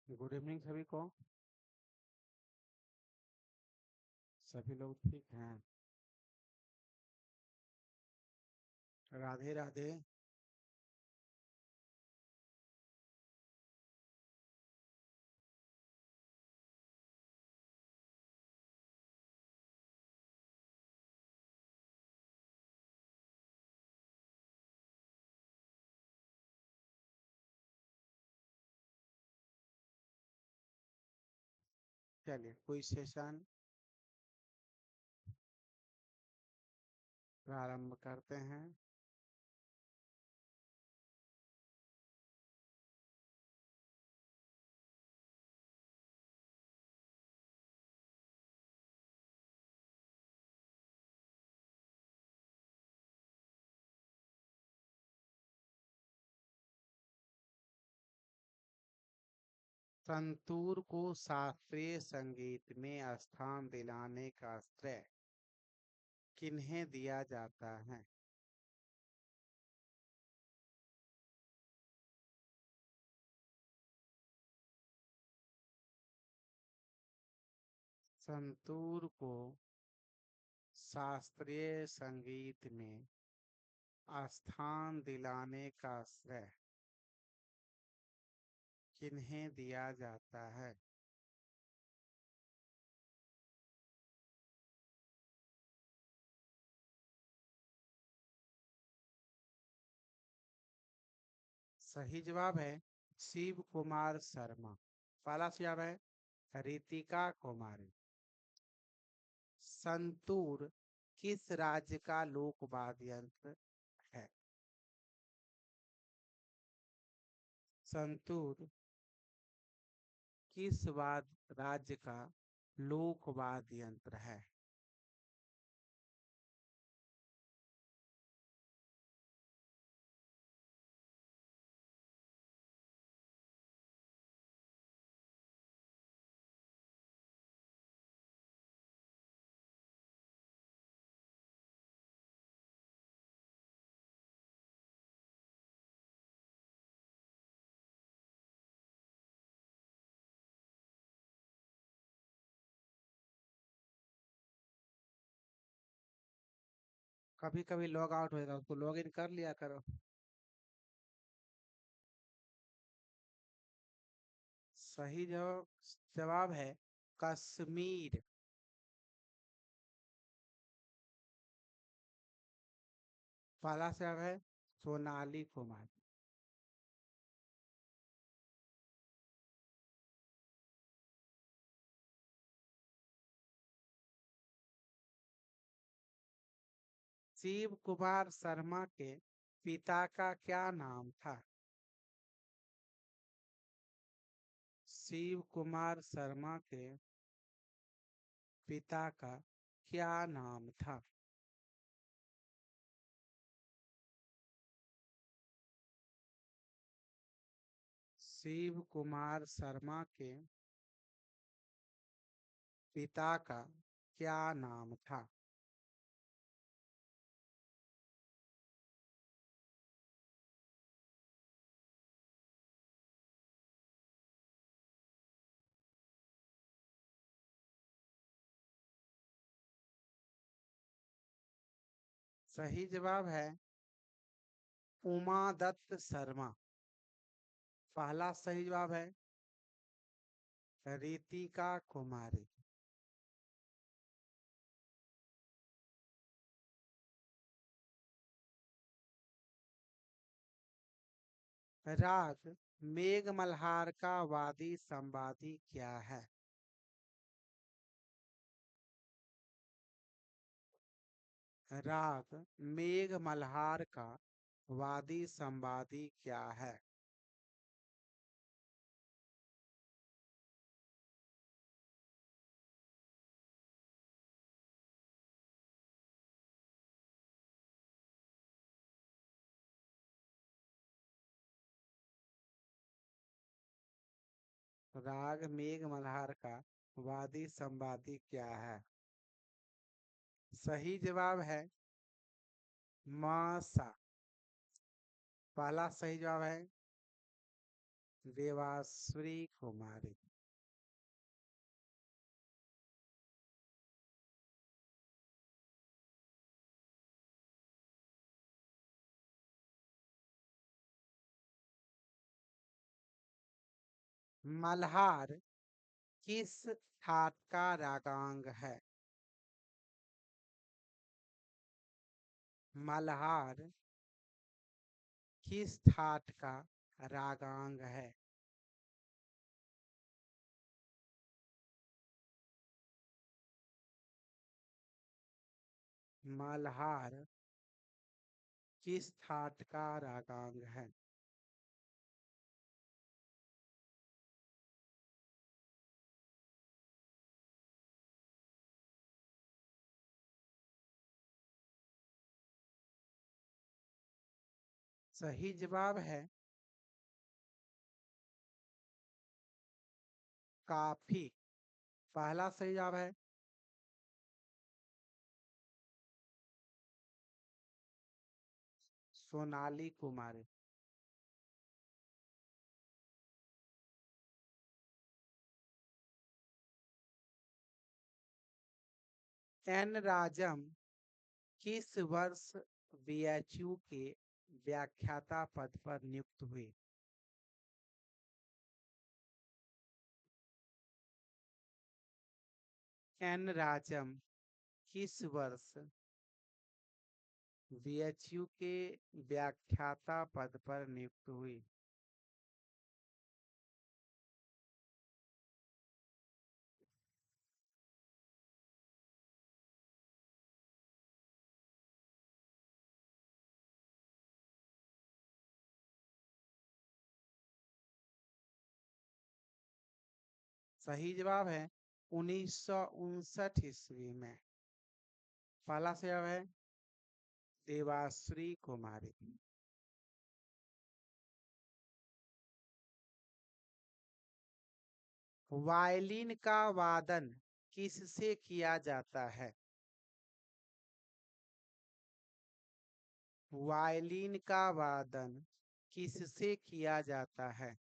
Good evening सभी को। सभी लोग ठीक हैं? राधे राधे। चलिए कोई सेशन प्रारंभ करते हैं। संतूर को शास्त्रीय संगीत में स्थान दिलाने का श्रेय किन्हें दिया जाता है? संतूर को शास्त्रीय संगीत में स्थान दिलाने का श्रेय किन्हें दिया जाता है? सही जवाब है शिव कुमार शर्मा। पहला जवाब है रितिका कुमारी। संतूर किस राज्य का लोक वाद्य यंत्र है? संतूर किस राज्य का लोक वाद्य यंत्र है? कभी कभी लॉग आउट हो जाता है, उसको लॉग इन कर लिया करो। सही जवाब है कश्मीर। पहला जवाब है सोनाली कुमार। शिव कुमार शर्मा के पिता का क्या नाम था? शिव कुमार शर्मा के पिता का क्या नाम था? शिव कुमार शर्मा के पिता का क्या नाम था? सही जवाब है उमा दत्त शर्मा। पहला सही जवाब है रितिका कुमारी। राग मेघ मल्हार का वादी संवादी क्या है? राग मेघ मल्हार का वादी संवादी क्या है? राग मेघ मल्हार का वादी संवादी क्या है? सही जवाब है मासा। पहला सही जवाब है देवाश्री कुमारी। मल्हार किस ठाट का रागांग है? मल्हार किस ठाट का रागांग है? मल्हार किस ठाट का रागांग है? सही जवाब है काफी। पहला सही जवाब है सोनाली कुमारी। एन राजम किस वर्ष बीएचयू के व्याख्याता पद पर नियुक्त हुए? एन राजम किस वर्ष बीएचयू के व्याख्याता पद पर नियुक्त हुई? सही जवाब है 1959 ईस्वी में। पहला से जवाब है देवाश्री कुमारी। वायलिन का वादन किससे किया जाता है? वायलिन का वादन किससे किया जाता है?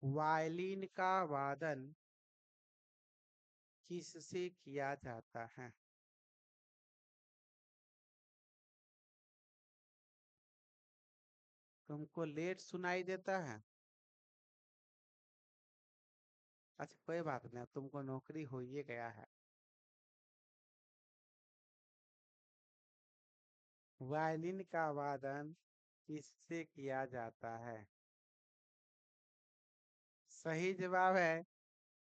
वायलिन का वादन किससे किया जाता है? तुमको लेट सुनाई देता है? अच्छा कोई बात नहीं, तुमको नौकरी हो ही गया है। वायलिन का वादन किससे किया जाता है? सही जवाब है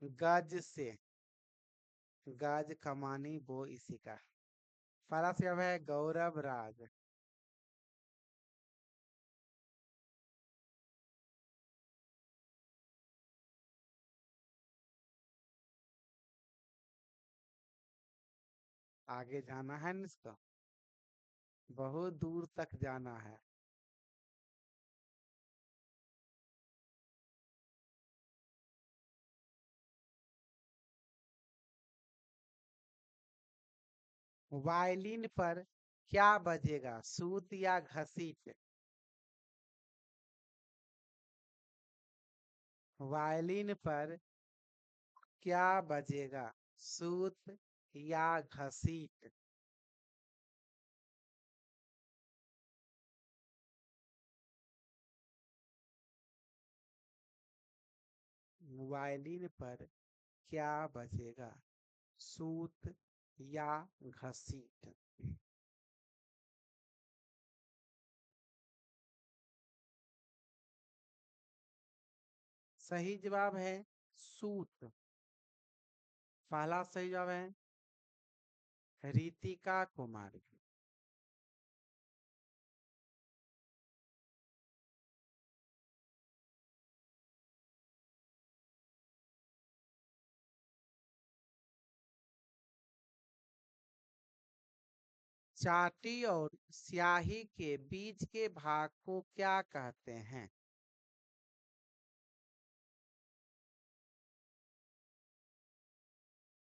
गज से। गज कमानी बो इसी का। पहला जवाब है गौरव राज। आगे जाना है न इसको, बहुत दूर तक जाना है। वायलिन पर क्या बजेगा, सूत या घसीट? वायलिन पर क्या बजेगा, सूत या घसीट? वायलिन पर क्या बजेगा, सूत या घसीट? सही जवाब है सूत। पहला सही जवाब है रितिका कुमारी। चाटी और स्याही के बीच के भाग को क्या कहते हैं?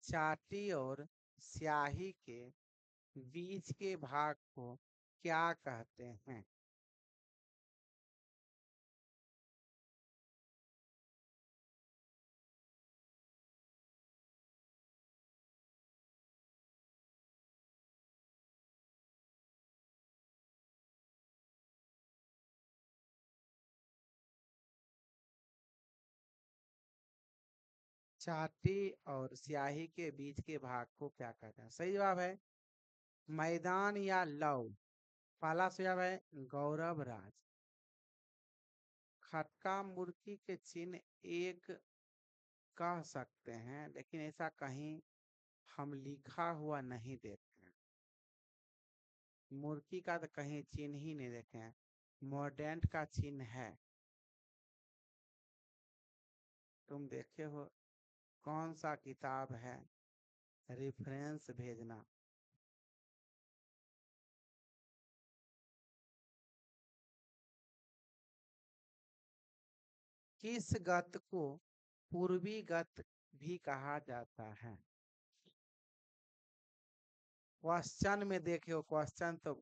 चाटी और स्याही के बीच के भाग को क्या कहते हैं? चाटी और स्याही के बीच के भाग को क्या कहते हैं? सही जवाब है मैदान या लव। पहला जवाब है गौरव राज। खटका मुर्गी के चिन्ह एक कह सकते हैं, लेकिन ऐसा कहीं हम लिखा हुआ नहीं देखते हैं। मुर्गी का तो कहीं चिन्ह ही नहीं देखे हैं। मॉडर्न का चिन्ह है। तुम देखे हो? कौन सा किताब है? रेफरेंस भेजना। किस गत को पूर्वी गत भी कहा जाता है? क्वेश्चन में देखे हो? क्वेश्चन तो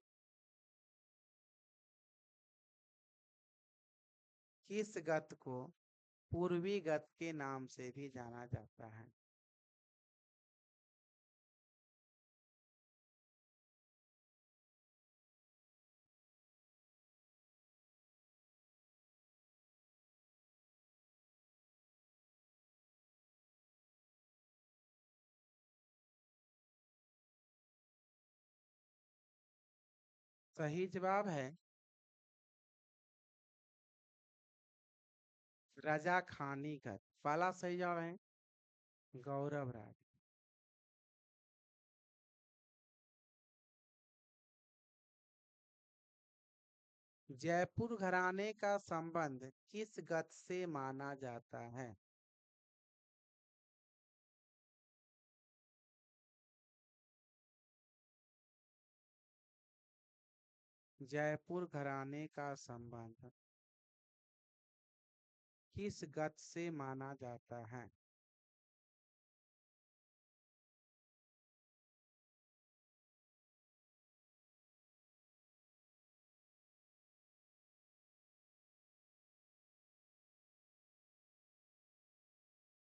किस गत को पूर्वी गत के नाम से भी जाना जाता है? सही जवाब है रजा खानी गत। पहला सही जवाब है गौरव राज। जयपुर घराने का संबंध किस गत से माना जाता है? जयपुर घराने का संबंध किस गत से माना जाता है?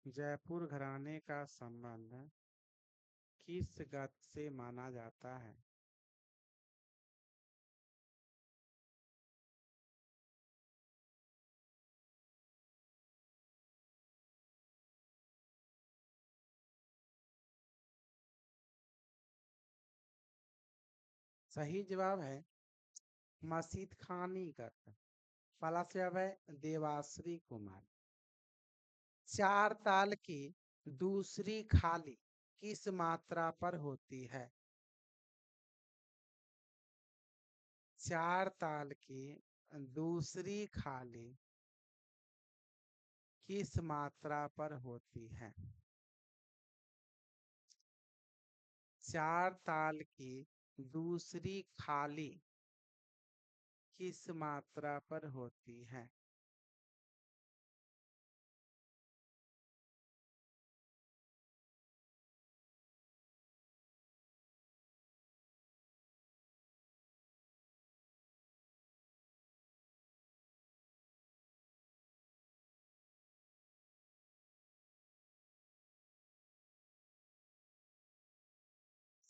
जयपुर घराने का संबंध किस गत से माना जाता है? सही जवाब है मसीद खानी गत। पहला जवाब है देवाश्री कुमार। चार ताल की दूसरी खाली किस मात्रा पर होती है? चार ताल की दूसरी खाली किस मात्रा पर होती है? चार ताल की दूसरी खाली किस मात्रा पर होती है?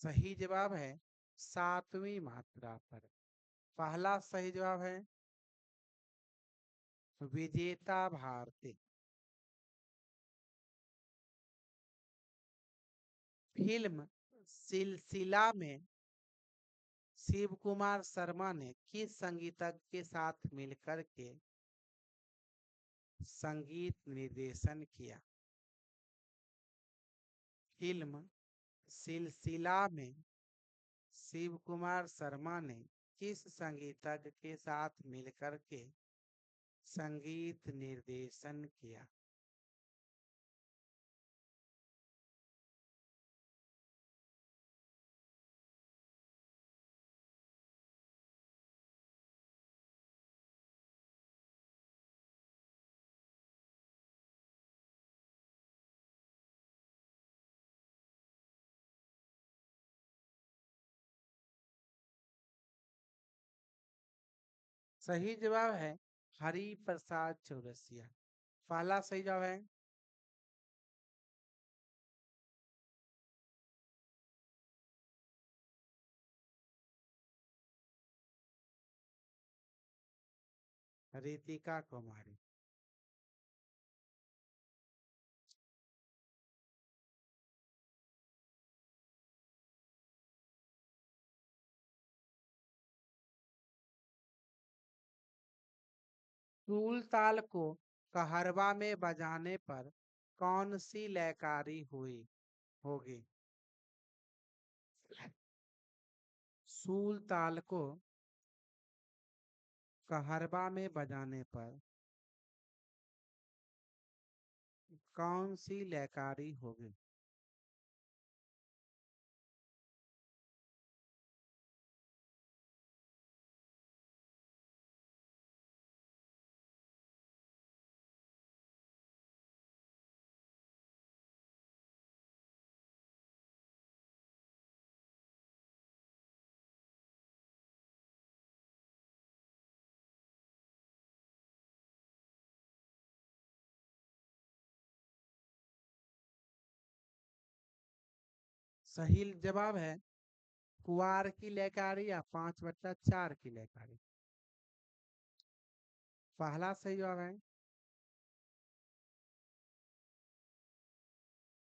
सही जवाब है सातवीं मात्रा पर। पहला सही जवाब है विजेता भारती। फिल्म सिलसिला में शिव कुमार शर्मा ने किस संगीतज्ञ के साथ मिलकर के संगीत निर्देशन किया? फिल्म सिलसिला में शिव कुमार शर्मा ने किस संगीतज्ञ के साथ मिलकर के संगीत निर्देशन किया? सही जवाब है हरि प्रसाद चौरसिया। पहला सही जवाब है रितिका कुमारी। सूल ताल को कहरवा में बजाने पर कौन सी लयकारी हुई होगी? सूल ताल को कहरवा में बजाने पर कौन सी लयकारी होगी? सही जवाब है कुवार की लयकारी या 5/4 की लयकारी। पहला सही जवाब है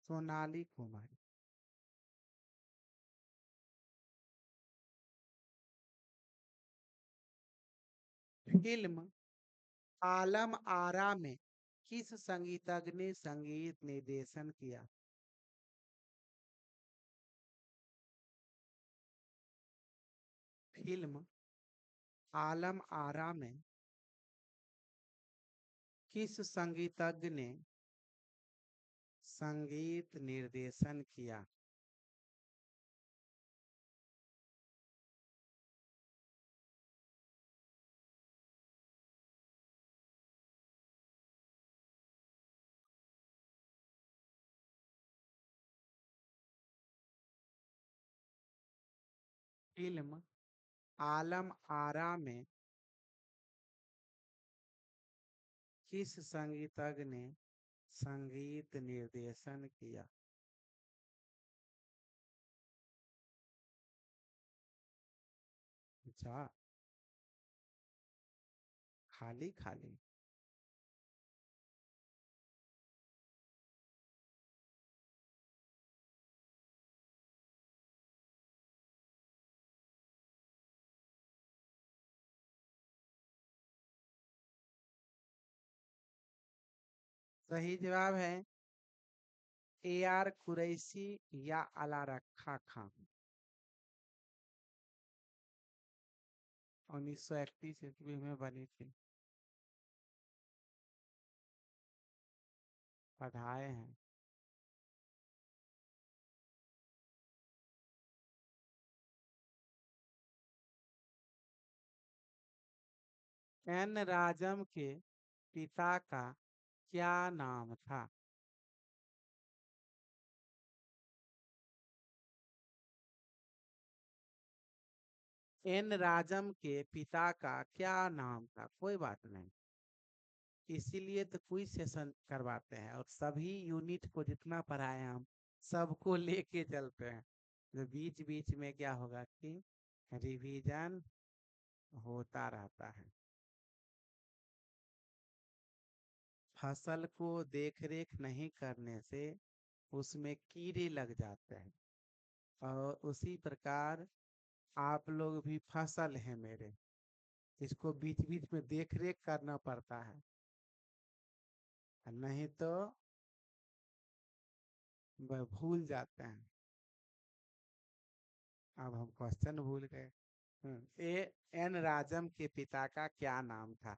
सोनाली कुमारी। फिल्म आलम आरा में किस संगीतज्ञ ने संगीत निर्देशन किया? फिल्म आलम आरा में किस संगीतज्ञ ने संगीत निर्देशन किया? फिल्म आलम आरा में किस संगीतज्ञ ने संगीत निर्देशन किया? अच्छा, खाली खाली। सही जवाब है AR कुरैशी या अला रखा खां। 1931 ईस्वी में बनी थी। पढ़ाए हैं। एन राजम के पिता का क्या नाम था? एन राजम के पिता का क्या नाम था? कोई बात नहीं, इसीलिए तो क्विज सेशन करवाते हैं और सभी यूनिट को जितना पढ़ाए हैं हम सबको लेके चलते हैं। तो बीच बीच में क्या होगा कि रिवीजन होता रहता है। फसल को देखरेख नहीं करने से उसमें कीड़े लग जाते हैं और उसी प्रकार आप लोग भी फसल है मेरे, इसको बीच बीच में देखरेख करना पड़ता है, नहीं तो भूल जाते हैं। अब हम क्वेश्चन भूल गए। ए एन राजम के पिता का क्या नाम था?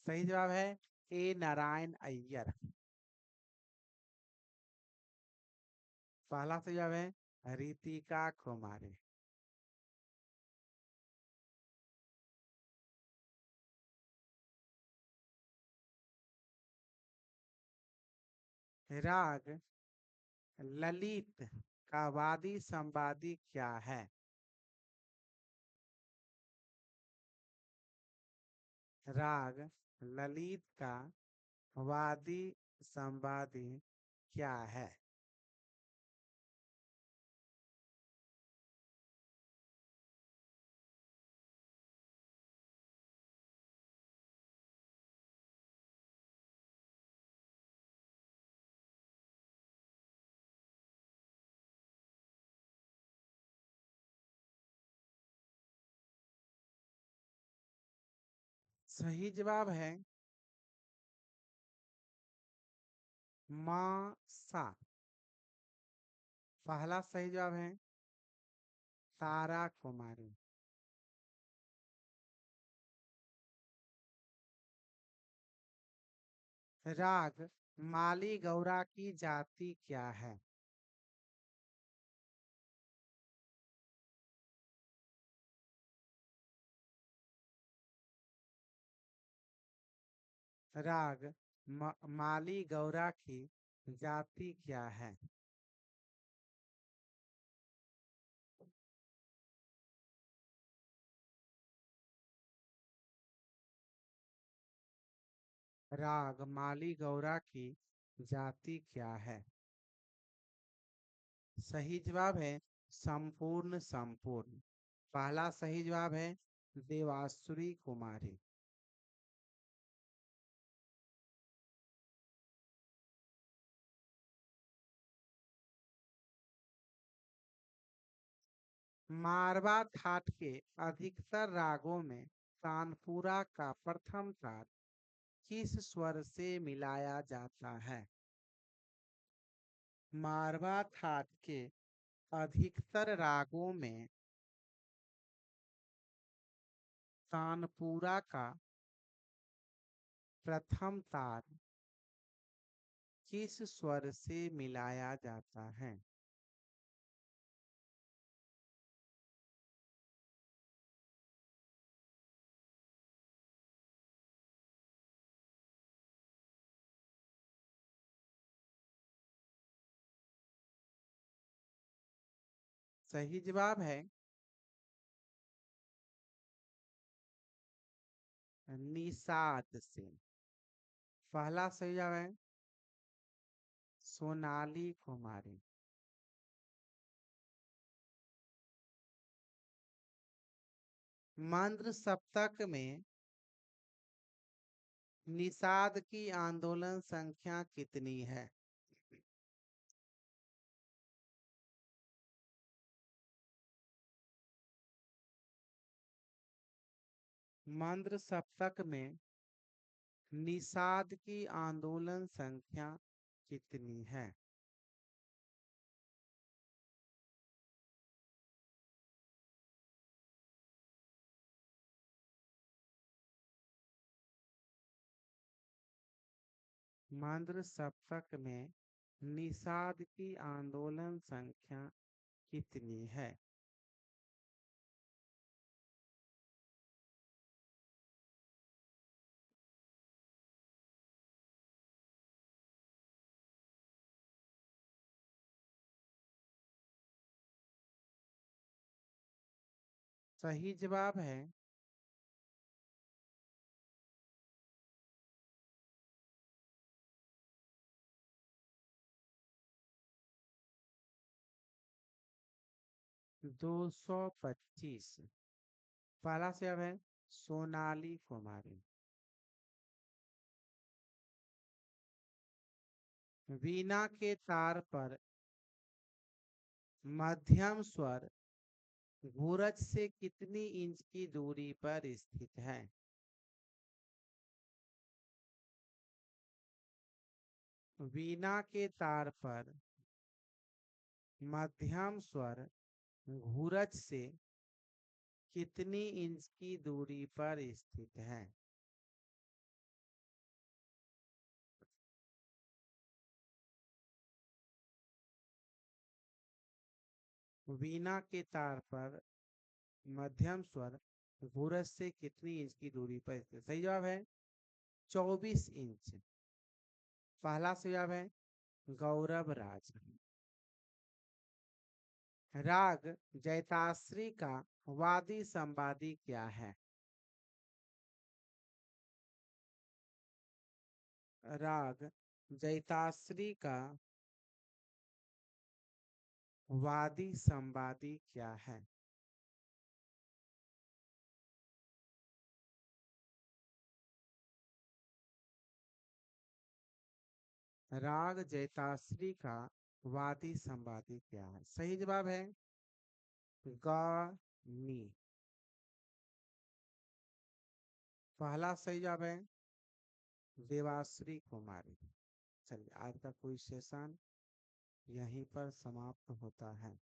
सही जवाब है ए नारायण अय्यर। पहला सही जवाब है रितिका कुमारी। राग ललित का वादी संवादी क्या है? राग ललित का वादी संवादी क्या है? सही जवाब है मां सा। पहला सही जवाब है तारा कुमारी। राग माली गौरा की जाति क्या है? राग माली गौरा की जाति क्या है? राग माली गौरा की जाति क्या है? सही जवाब है संपूर्ण संपूर्ण। पहला सही जवाब है देवासुरी कुमारी। मारवा थाट के अधिकतर रागों में तानपुरा का प्रथम तार किस स्वर से मिलाया जाता है? मारवा थाट के अधिकतर रागों में तानपुरा का प्रथम तार किस स्वर से मिलाया जाता है? सही जवाब है निषाद से। पहला सही जवाब है सोनाली कुमारी। मंद्र सप्तक में निषाद की आंदोलन संख्या कितनी है? मंद्र सप्तक में निषाद की आंदोलन संख्या कितनी है? मंद्र सप्तक में निषाद की आंदोलन संख्या कितनी है? सही जवाब है 225। पहला से अब है सोनाली कुमारी। वीणा के तार पर मध्यम स्वर घूरज से कितनी इंच की दूरी पर स्थित है? वीणा के तार पर मध्यम स्वर घूरज से कितनी इंच की दूरी पर स्थित है? वीणा के तार पर मध्यम स्वर घूरज से कितनी इंच की दूरी पर स्थित? सही जवाब है 24 इंच। पहला सही जवाब है गौरव राज। राग जैताश्री का वादी संवादी क्या है? राग जैताश्री का वादी संवादी क्या है? राग जैताश्री का वादी संवादी क्या है? सही जवाब है ग नी। पहला सही जवाब है देवाश्री कुमारी। चलिए आज का कोई सेशन यहीं पर समाप्त होता है।